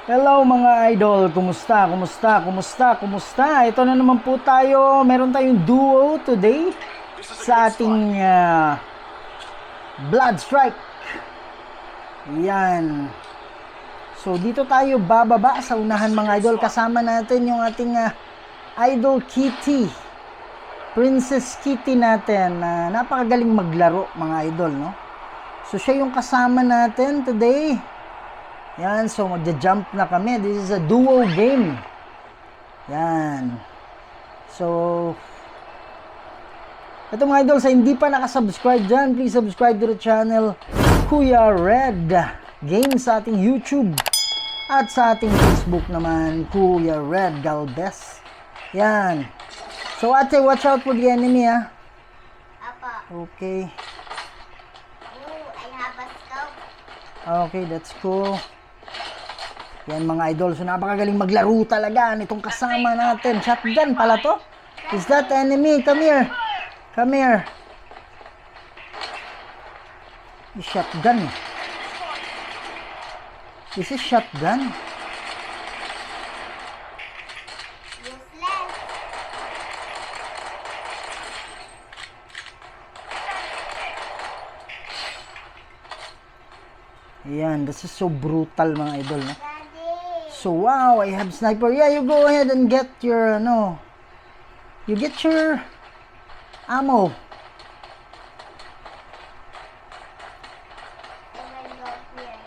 Hello mga idol, kumusta? Kumusta? Kumusta? Kumusta? Ito na naman po tayo. Meron tayong duo today sa ating Blood Strike. Yan. So dito tayo bababa sa unahan mga idol. Kasama natin yung ating idol Kitty. Princess Kitty natin. Napakagaling maglaro mga idol, no? So siya yung kasama natin today. Yan, so magja-jump na kami. This is a duo game. Yan. So, ito mga idol, sa hindi pa nakasubscribe dyan, please subscribe to the channel Kuya Red Games sa ating YouTube. At sa ating Facebook naman, Kuya Red Galvez. Yan. So ate, watch out for the enemy ha. Apa. Okay. Ooh, I have a scope. Okay, that's cool. Yan mga idol, so napakagaling maglaro talaga nitong kasama natin. Shotgun pala to. Is that enemy? Come here. Come here. Shotgun. This is shotgun. Useless. Yan, this is so brutal mga idol. No? Daddy. So wow, I have sniper. Yeah, you go ahead and get your you get your ammo. I will go here.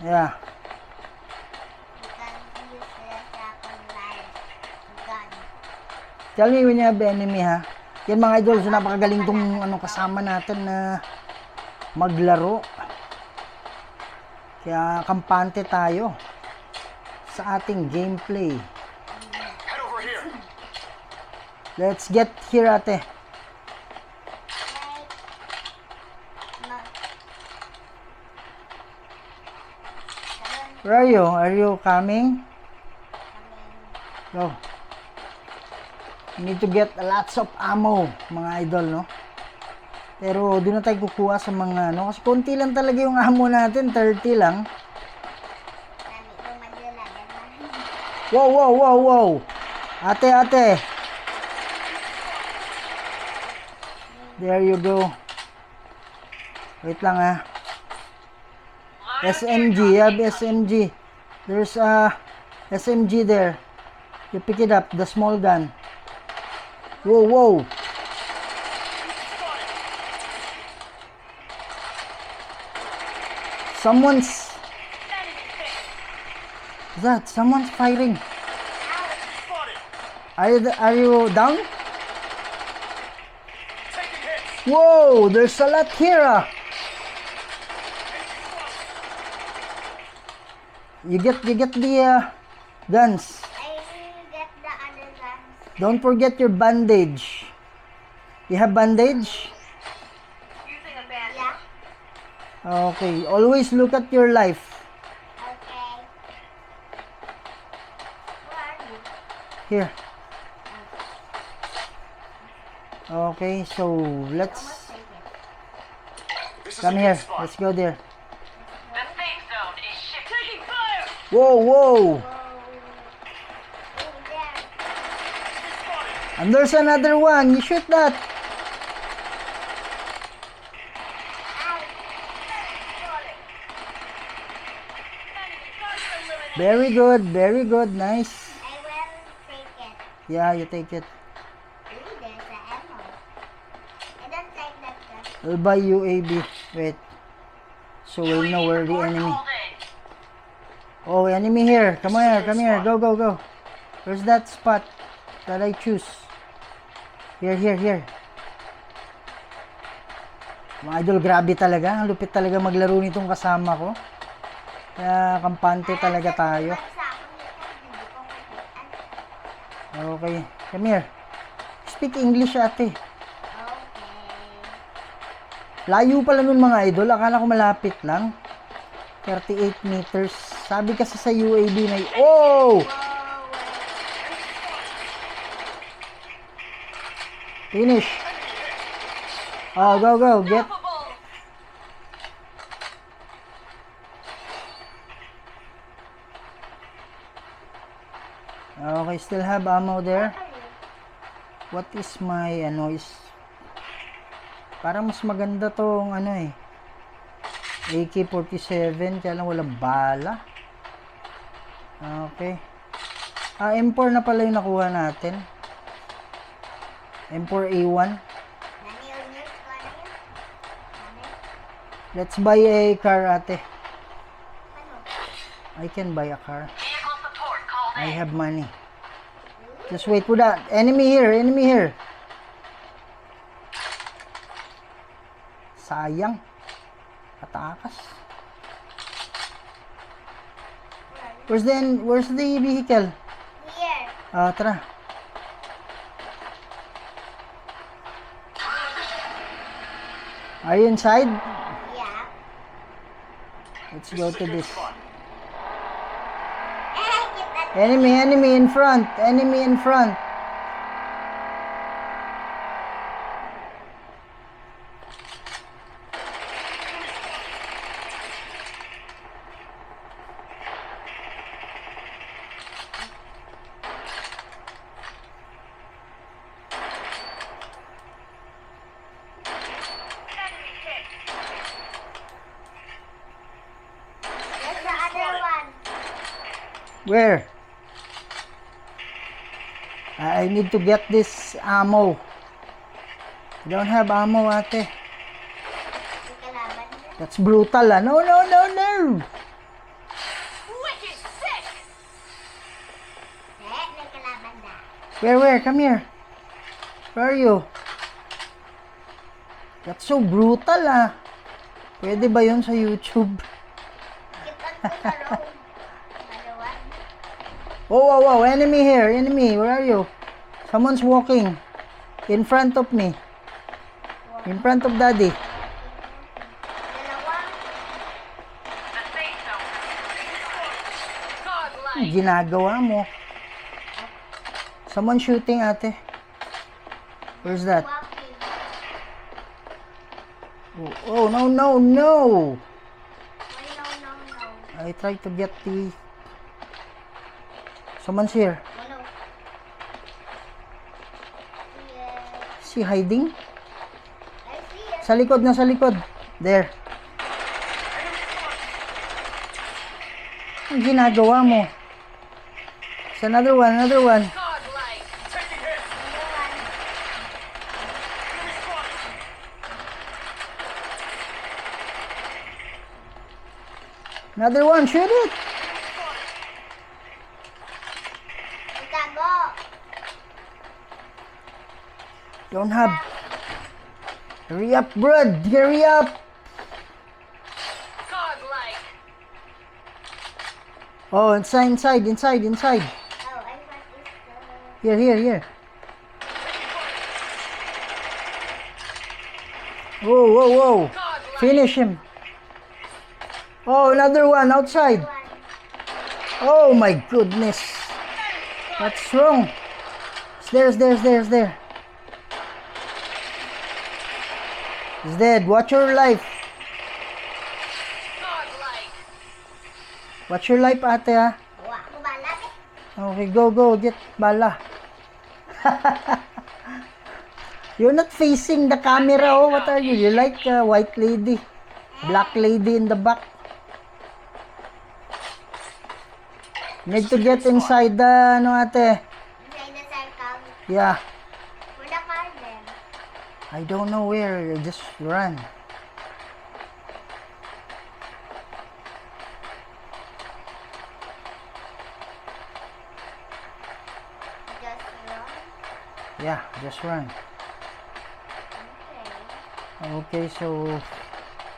Yeah. You can use the second line. Gun. Tell me when you have enemy ha. Yan mga idol, so napakagaling tong kasama natin na maglaro. Kaya kampante tayo sa ating gameplay. Let's get here ate. Wait. Ma- Where are you? Are you coming? Go. You need to get lots of ammo, mga idol, no? Pero doon na tayo kukuha sa mga, kasi konti lang talaga yung ammo natin, 30 lang. Dami ko madalagan na. Wow, wow, wow, wow. Ate, ate. There you go. Wait lang ha. SMG, you have SMG. There's a SMG there. You pick it up, the small gun. Whoa, whoa. Someone's firing. Are you down? Whoa, there's a lot here. You get the guns. I will get the other guns. Don't forget your bandage. You have bandage? Using a band. Yeah. Okay, always look at your life. Okay. Where are you? Here. Okay, so let's Almost take it. come here. Let's go there. The safe zone is taking fire! Whoa, whoa. Oh, there. And there's another one. You shoot that. Very good, very good. Nice. I will take it. Yeah, you take it. Ooh, there's the ammo. I don't like that gun. I'll buy UAV. Wait. So we'll know where the enemy. Oh, enemy here. Come here, come here. Go, go, go. Where's that spot that I choose? Here, here, here. Mga idol, grabe talaga. Ang lupit talaga maglaro nitong kasama ko. Kaya kampante talaga tayo. Okay. Come here. Speak English ate. Okay. Layo pala nun mga idol. Akala ko malapit lang. 38 meters. Sabi kasi sa UAV na oh! Finish. Oh, go, go. Get. Okay, still have ammo there. Ano? What is my, is... Parang mas maganda tong, AK-47, kaya lang walang bala. Okay. M4 na pala yung nakuha natin. M4A1. Nani yung news ko na yun? Nani? Let's buy a car, ate. Ano? I can buy a car. Vehicle support called I in. have money. Just wait for that. Enemy here, enemy here. Sayang. Katakas. Where's the vehicle? Here. Tara. Are you inside? Yeah. Let's go to this. Get that. Enemy in front. Enemy in front. Enemy hit. There's the other one. Where? I need to get this ammo. I don't have ammo, ate. May kalaban dyan. That's brutal, ah. No, no, no, no. Wicked sick. May kalaban na. Where? Come here. Where are you? That's so brutal, ah. Pwede ba yun sa YouTube? Kipan ko sa road. Dalawan. Whoa. Enemy here. Enemy. Where are you? Someone's walking. In front of me. In front of daddy. Dalawa. The safe zone. Godlike. Ginagawa mo. Someone shooting, ate. Where's that? Walking. Oh, no. Why no. I try to get the... Someone's here. No. Yeah. Is he hiding? I see it. Sa likod na, sa likod. There. Ang ginagawa mo? It's another one. Godlike. Another one. Shoot it. Itago. Don't have... Hurry up, bro. Hurry up. Godlike. Oh, inside. Oh, I want this. Here. Whoa. Godlike. Finish him. Oh, another one outside. One. Oh my goodness. What's wrong? There's there. He's dead. Watch your life. Godlike. Watch your life, ate, ha? Gawa ko balat eh. Okay, go. Get bala. You're not facing the camera, oh. What are you? You're like a white lady. Black lady in the back. Need to get inside the, ate? Inside the circle. Yeah. Where the car then? I don't know where. Just run. Just run. Yeah, just run. Okay. Okay, so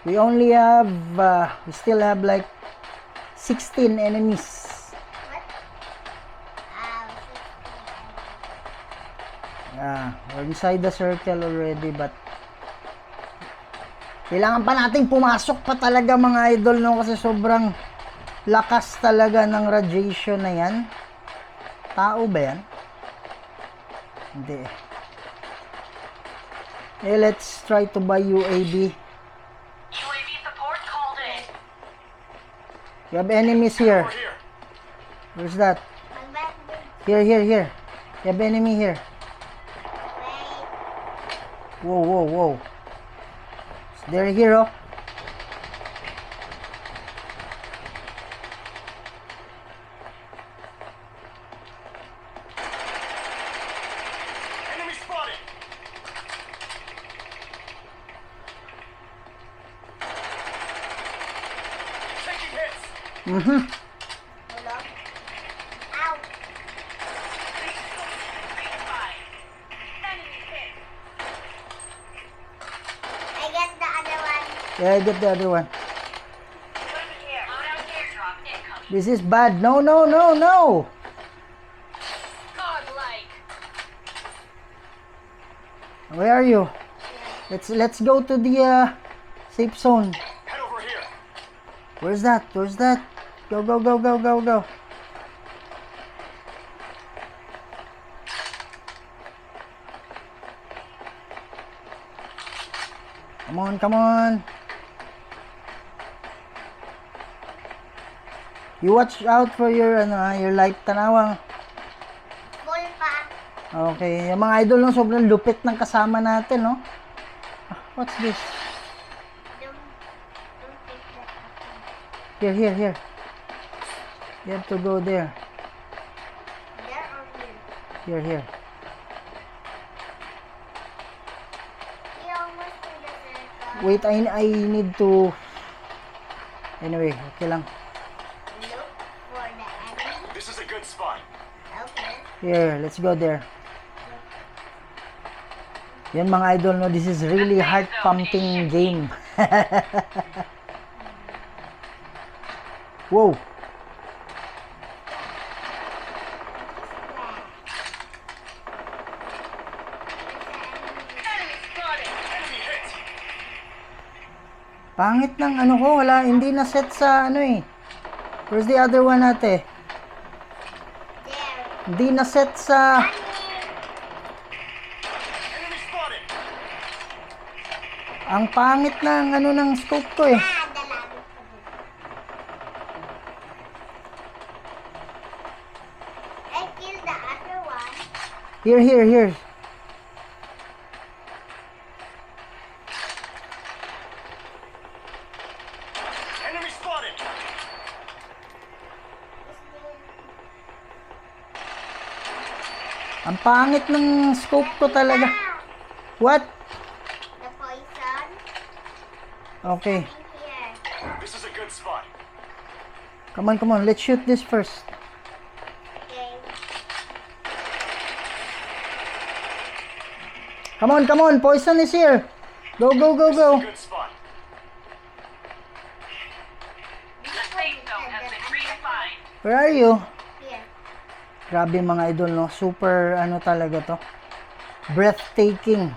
we only have, we still have like 16 enemies. What? 16. Yeah, we're inside the circle already, but kailangan pa nating pumasok pa talaga, mga idol, no? Kasi sobrang lakas talaga ng radiation na yan. Tao ba yan? Hindi. Eh, let's try to buy UAV. UAV support called in. We have enemies here. Where's that? Mag-bandage. Here. You have enemy here. Wait. Whoa. They're here, oh. Enemy spotted. Taking hits. Mm-hmm. Hold on. Ow. Safe zone redefined. Enemy hit. I get the other one. Yeah, I get the other one. Weapon here. Loadout airdrop incoming. This is bad. No. Godlike. Where are you? Let's go to the safe zone. Head over here. Where's that? Go. Come on. You watch out for your light tanawang. Full pa. Okay, yung mga idol no, sobrang lupit ng kasama natin, no? Ah, what's this? Don't take that. Here. You have to go there. There or here? Here. We almost to the circle. Wait, I need to... Anyway, okay lang. Look for the enemy. This is a good spot. Okay. Here, let's go there. Yan mga idol, no? This is really heart-pumping game. Whoa! Enemy spotted. Enemy hit. Pangit ng ano ko, wala, hindi na set sa ano eh. Where's the other one ate? There. Hindi na set sa... Enemy spotted. Ang pangit ng ano ng scope ko eh. Ah, the lobby. I killed the other one. Here. Enemy spotted. Ang pangit ng scope ko talaga. Ah, What? the poison Okay. in here. This is a good spot. Come on. Let's shoot this first. Okay. Come on. Poison is here. Go. This is a good spot. The safe zone has been redefined. Where are you? Here. Grabe mga idol, no? Super, ano talaga to? Breathtaking.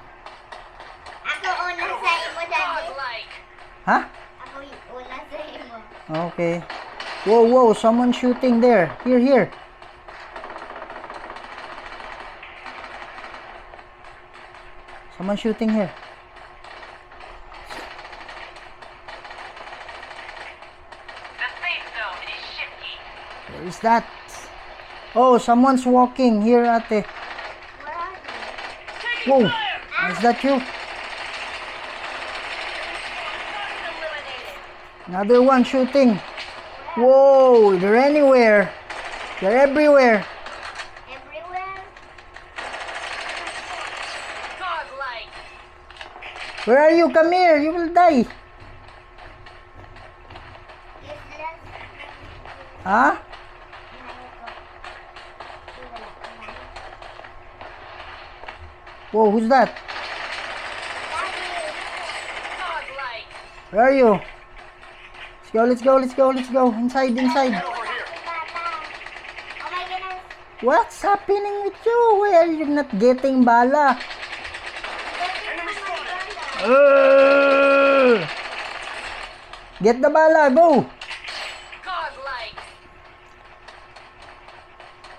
Ako una sa imo dali. Godlike. Ha? Ako yung una sa imo. Okay. Whoa. Someone shooting there. Here. Someone shooting here. The safe zone is shifting. Where is that? Oh, someone's walking here, ate. Where are you? Taking Whoa. fire. Is that you? Target eliminated. Another one shooting. Whoa, they're anywhere. They're everywhere. Everywhere? Godlike. Where are you? Come here. You will die. Useless. Huh? Whoa, who's that? Godlike. Where are you? Let's go. Inside. Head over here. Oh my goodness. What's happening with you? Why are you not getting bala? Enemy spotted. Get the bala, go! Godlike.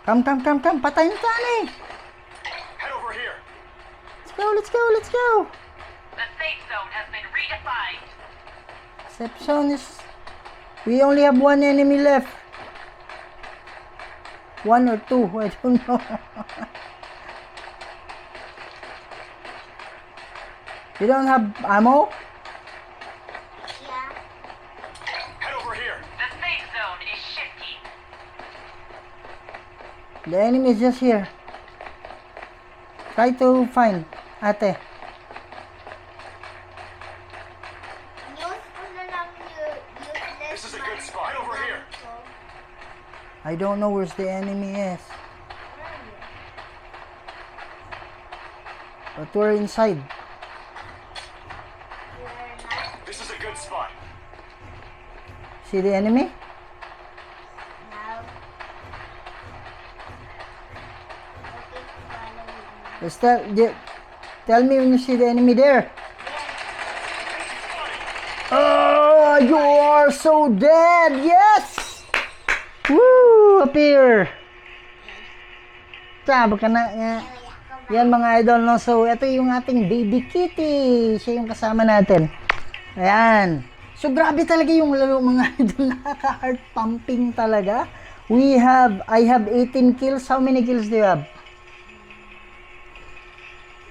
Come. Patayin ka na eh. Head over here. Let's go. The safe zone has been redefined. Exception is... We only have one enemy left. 1 or 2, I don't know. You don't have ammo? Yeah. Head over here. The safe zone is shifting. The enemy is just here. Try to find ate. News ko na lang useless. This is a good spot. Head over here. I don't know where's the enemy is. But we're inside. This is a good spot. See the enemy? Now. Okay, Just tell me when you see the enemy there. Oh, you are so dead! Yes! Woo! Up here! Tama ka na. Yan mga idol, no? So, ito yung ating baby kitty. Siya yung kasama natin. Ayan. So, grabe talaga yung laro mga idol. Nakaka-heart pumping talaga. I have 18 kills. How many kills do you have?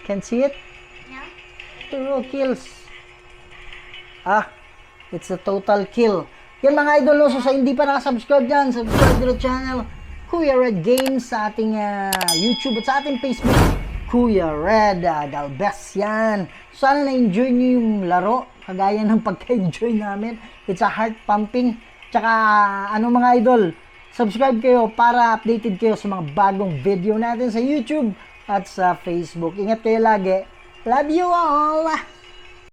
Can see it? No? 2 kills. It's a total kill. Yan mga idol, no? So sa hindi pa nakasubscribe dyan, subscribe to the channel Kuya Red Games sa ating YouTube at sa ating Facebook, Kuya Red Galvez. Yan. Sana na-enjoy nyo yung laro, kagaya ng pagka-enjoy namin. It's a heart pumping. Tsaka mga idol, subscribe kayo para updated kayo sa mga bagong video natin sa YouTube at sa Facebook. Ingat kayo lagi. Love you all!